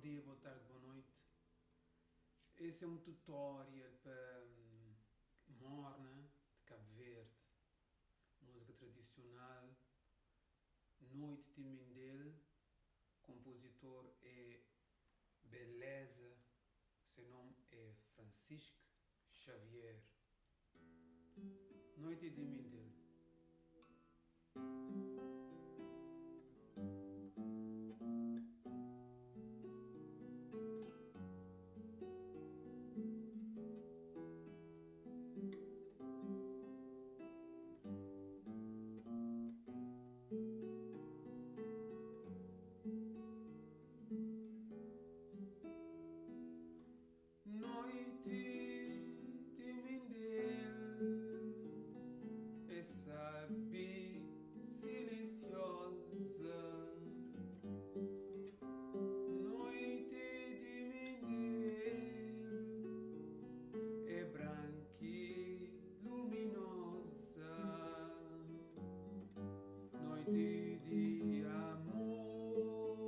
dia, boa tarde, boa noite. Esse é um tutorial para morna de Cabo Verde, música tradicional, Noite de Mindelo. Compositor é Beleza, seu nome é Francisco Xavier. Noite de Mindelo. Noite de Mindelo, essa silenciosa. Noite de Mindelo é branca e luminosa. Noite de amor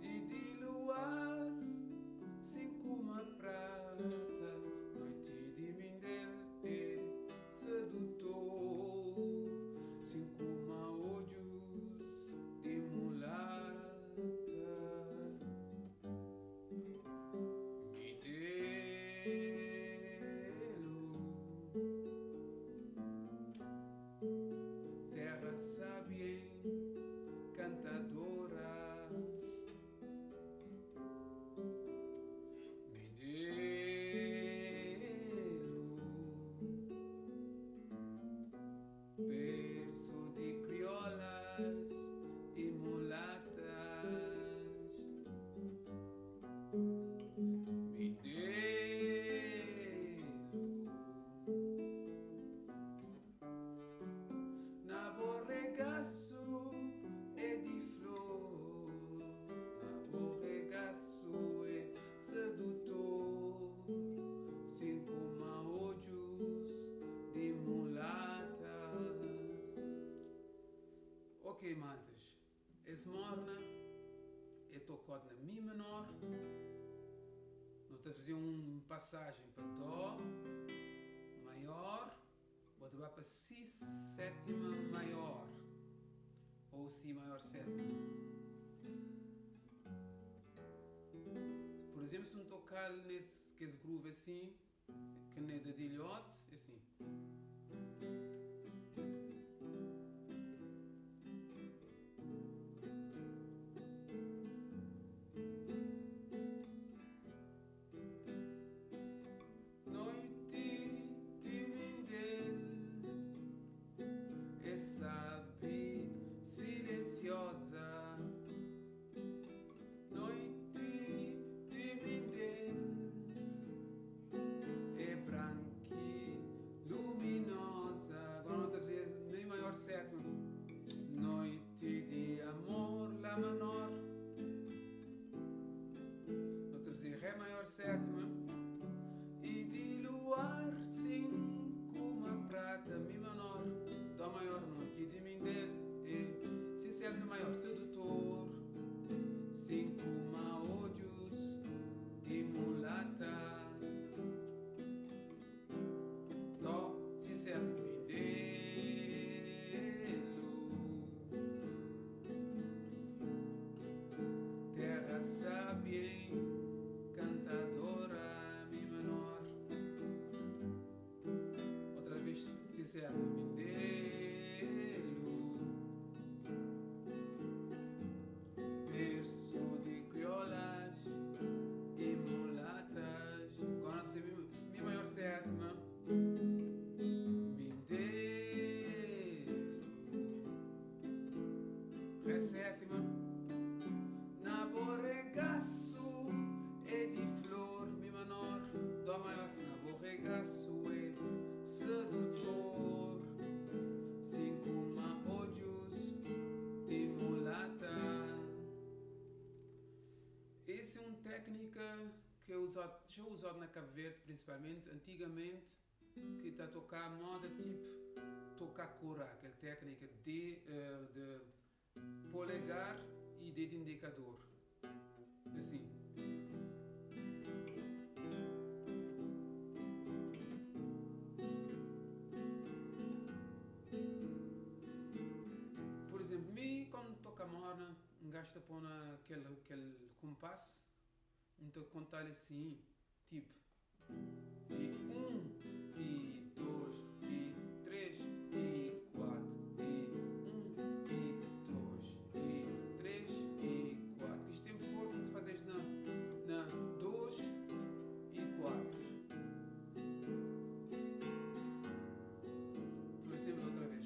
e de luar, assim como a prata. Noite de Mindelo é sedutor, assim como a olhos de mulata. Mindelo, terra sábia, cantadora. Mindelo, berço de criolas e mulatas. Mindelo, na borregaço é de flor, na borregaço é sedutor, assim como a olhos de mulatas. Ok, maltas, esse morna é tocado na Mi menor. Nós vamos fazer uma passagem para Dó maior, vou levar para Si sétima maior, ou Si maior sétima. Por exemplo, se não tocar nesse groove assim, que nem da Dilhote, é assim. Noite de Mindelo, essa silenciosa. Noite de Mindelo é branca e luminosa. Agora não está a fazer Mi maior sétima. Noite de amor, Lá menor. Não está a fazer Ré maior sétima. E de luar, sim, como a prata. Mi menor, Dó maior. Noite de Mindelo é Si sétima maior, sedutor, sim, como a olhos de mulatas. Dó, Si sétima, Mindelo, terra sábia, cantadora. Mi menor, outra vez, Si sétima, Mindelo, berço de criolas e mulatas. Agora vamos fazer Mi maior sétima. Mindelo, Ré sétima. Na borregaço é de flor, Mi menor, Dó maior. Na borregaço é sedutor, assim como a olhos de mulata. Essa é uma técnica que é já usada na Cabo Verde, principalmente. Antigamente que está a tocar a moda tipo tocar cora, aquela técnica de polegar e dedo indicador. Assim. Por exemplo, quando toca morna, um gajo está pôr aquele compasso, então contar assim, tipo, e 1, e 2, e 3, e 4, e 1, e 2, e 3, e 4. Isto tem forma de fazeres na 2 e 4. Por exemplo, outra vez.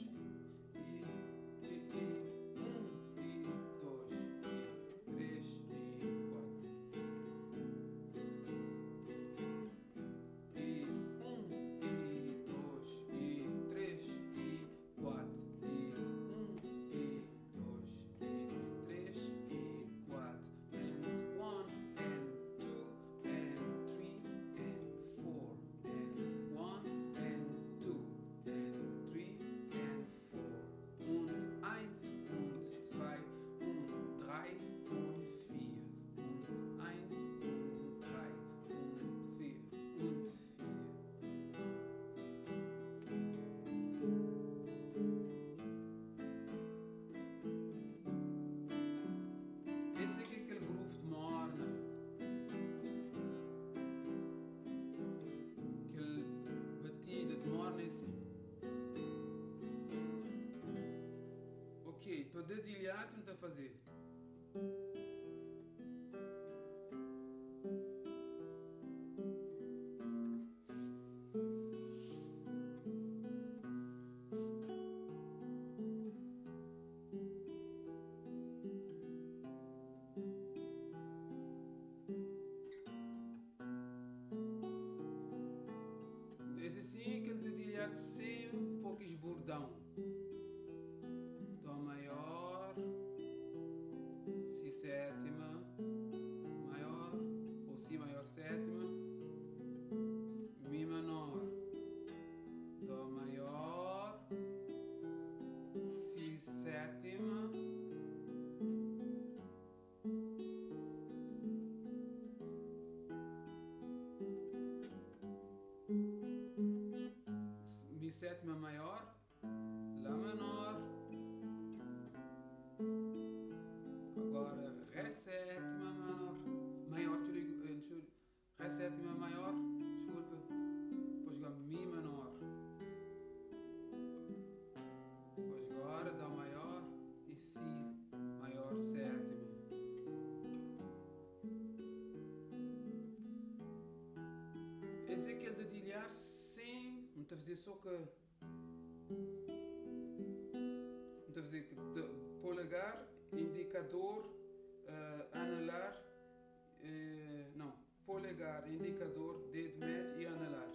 Para dedilhar, tenta fazer. Esse assim, aquele dedilhado sem um pouco esbordão. Dó maior, Si sétima, maior, ou Si maior sétima, Mi menor, Dó maior, Si sétima, Mi sétima maior, Lá menor, agora Ré sétima maior, Ré sétima maior, desculpa, depois agora Mi menor, depois agora Dó maior e Si maior sétima. Esse é aquele dedilhar sem, não está a fazer só que a fazer polegar, indicador, anelar, não, polegar, indicador, dedo médio e anelar.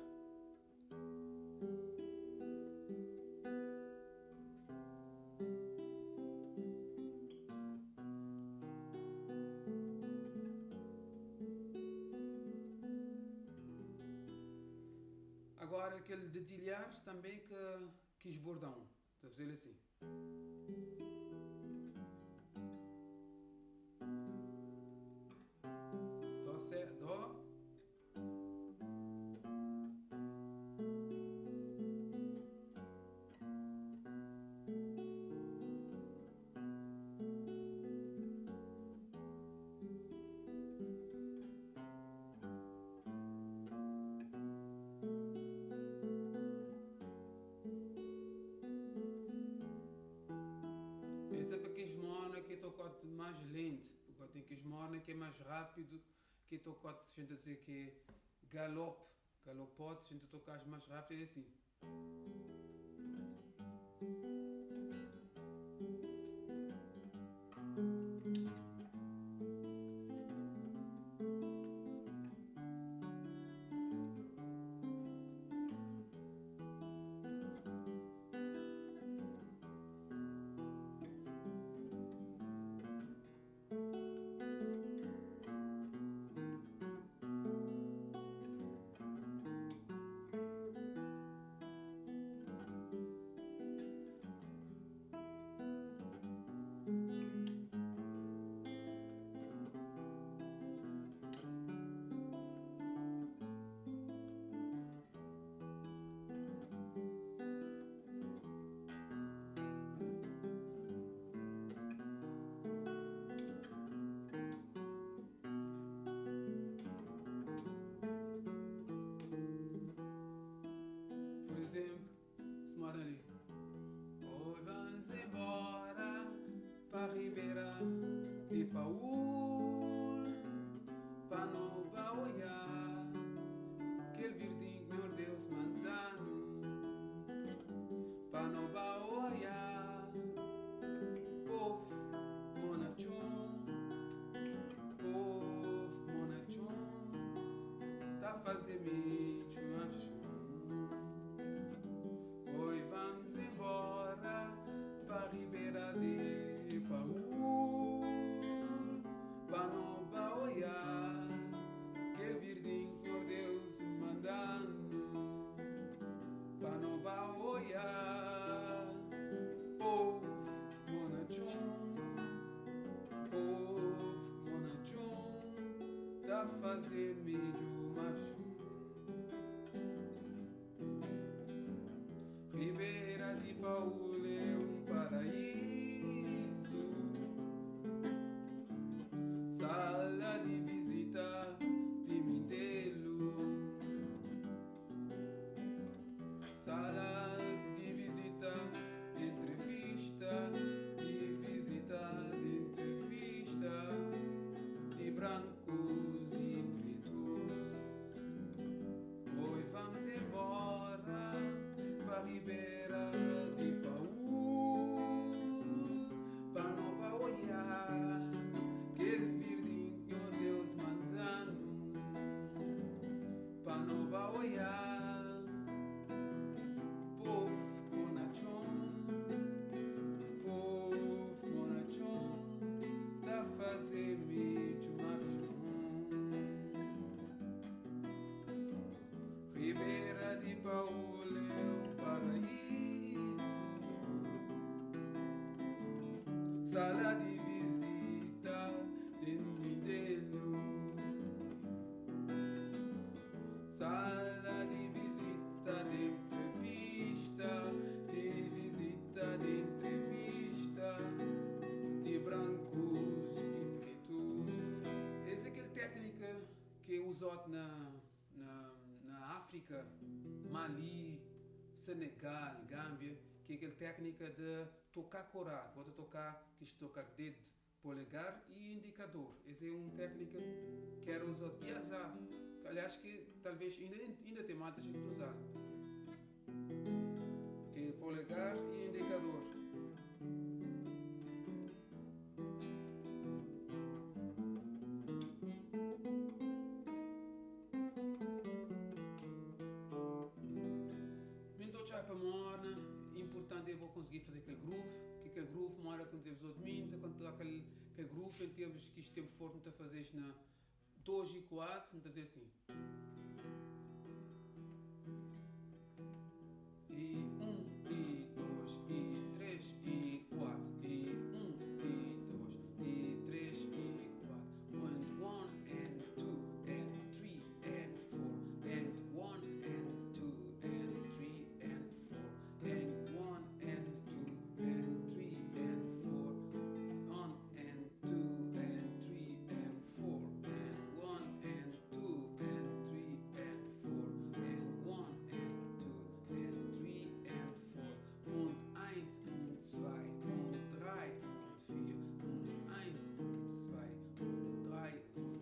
Agora aquele dedilhar também que esbordão, está a fazer assim. Dó. Esse é para que esmorna que tocote mais lento, porque tem que esmorna que é mais rápido, que tocote, a gente dizer que é galopote, a gente tocar mais rápido, é assim. fazer-me chumafchum. Oi, vamos embora pra Ribeira de Paú, pra não baoiar, aquele verdinho por Deus mandando, pra não baoiar. Povo monachum, tá fazer-me chumafchum. Ribeira de Paú é um paraíso, sala de visita de Mindelo, sala de visita de entrevista, de visita de entrevista, de brancos e pretos. Oi, vamos embora pra Ribeira de Paú, pra não baoiar, aquele verdinho que Deus mandando, pra não baoiar. Povo monachon, tá fazer-me chumafchum. Ribeira de Paú é um paraíso, sala de visita de Mindelo, sala de visita de entrevista, de entrevista, de brancos e pretos. Essa é aquela técnica que é usada na África, Mali, Senegal, Gâmbia, que é aquela técnica de tocar corado. Pode tocar, que toca dedo, polegar e indicador. Essa é uma técnica que era usada de azar. Aliás, que talvez ainda tem malta que usar. Que é polegar e indicador. Para morna, importante é conseguir fazer aquele groove mora quando temos outro minta, quando aquele groove em termos que isto tempo forte, não está a fazer isto na 2 e 4, não está a fazer assim. E 1, e 2, e 3, e 4, e 1, e 2, e 3, e 4. And 1, and 2, and 3, and 4, and 1, and 2, and 3, and 4, and 1, and 2, and 3, and 4, 1, and 2, and 3, and 4, and 1, and 2, and 3, and 4, and 1, and 2, and 3, and 4, und 1, und 2, und 3, und 4, und 1, und 2, und 3, und 4, und 1, und 2, und 3, und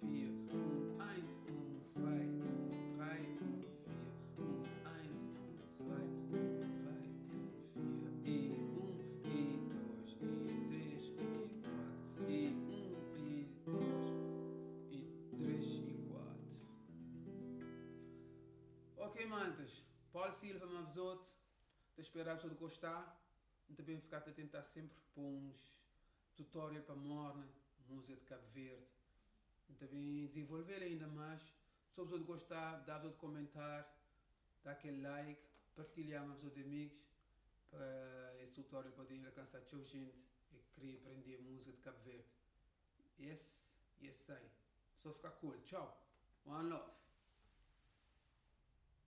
4, und 1, und 2, und 3, und 4, und 1, und 2, und 3, und 4, e 1, e 2, e 3, e 4, e 1, e 2, e 3, e 4. Ok, maltas. Paulo Silva me avisou-te. Te esperar a pessoa de gostar. E também ficar a tentar sempre para uns tutorial para morna, música de Cabo Verde. E também desenvolver ainda mais. Se a pessoa de gostar, dá a pessoa de comentar, dá aquele like, partilhar com a pessoa de amigos para esse tutorial poder alcançar a gente e querer aprender música de Cabo Verde. Yes, aí. Só ficar cool. Tchau. One love.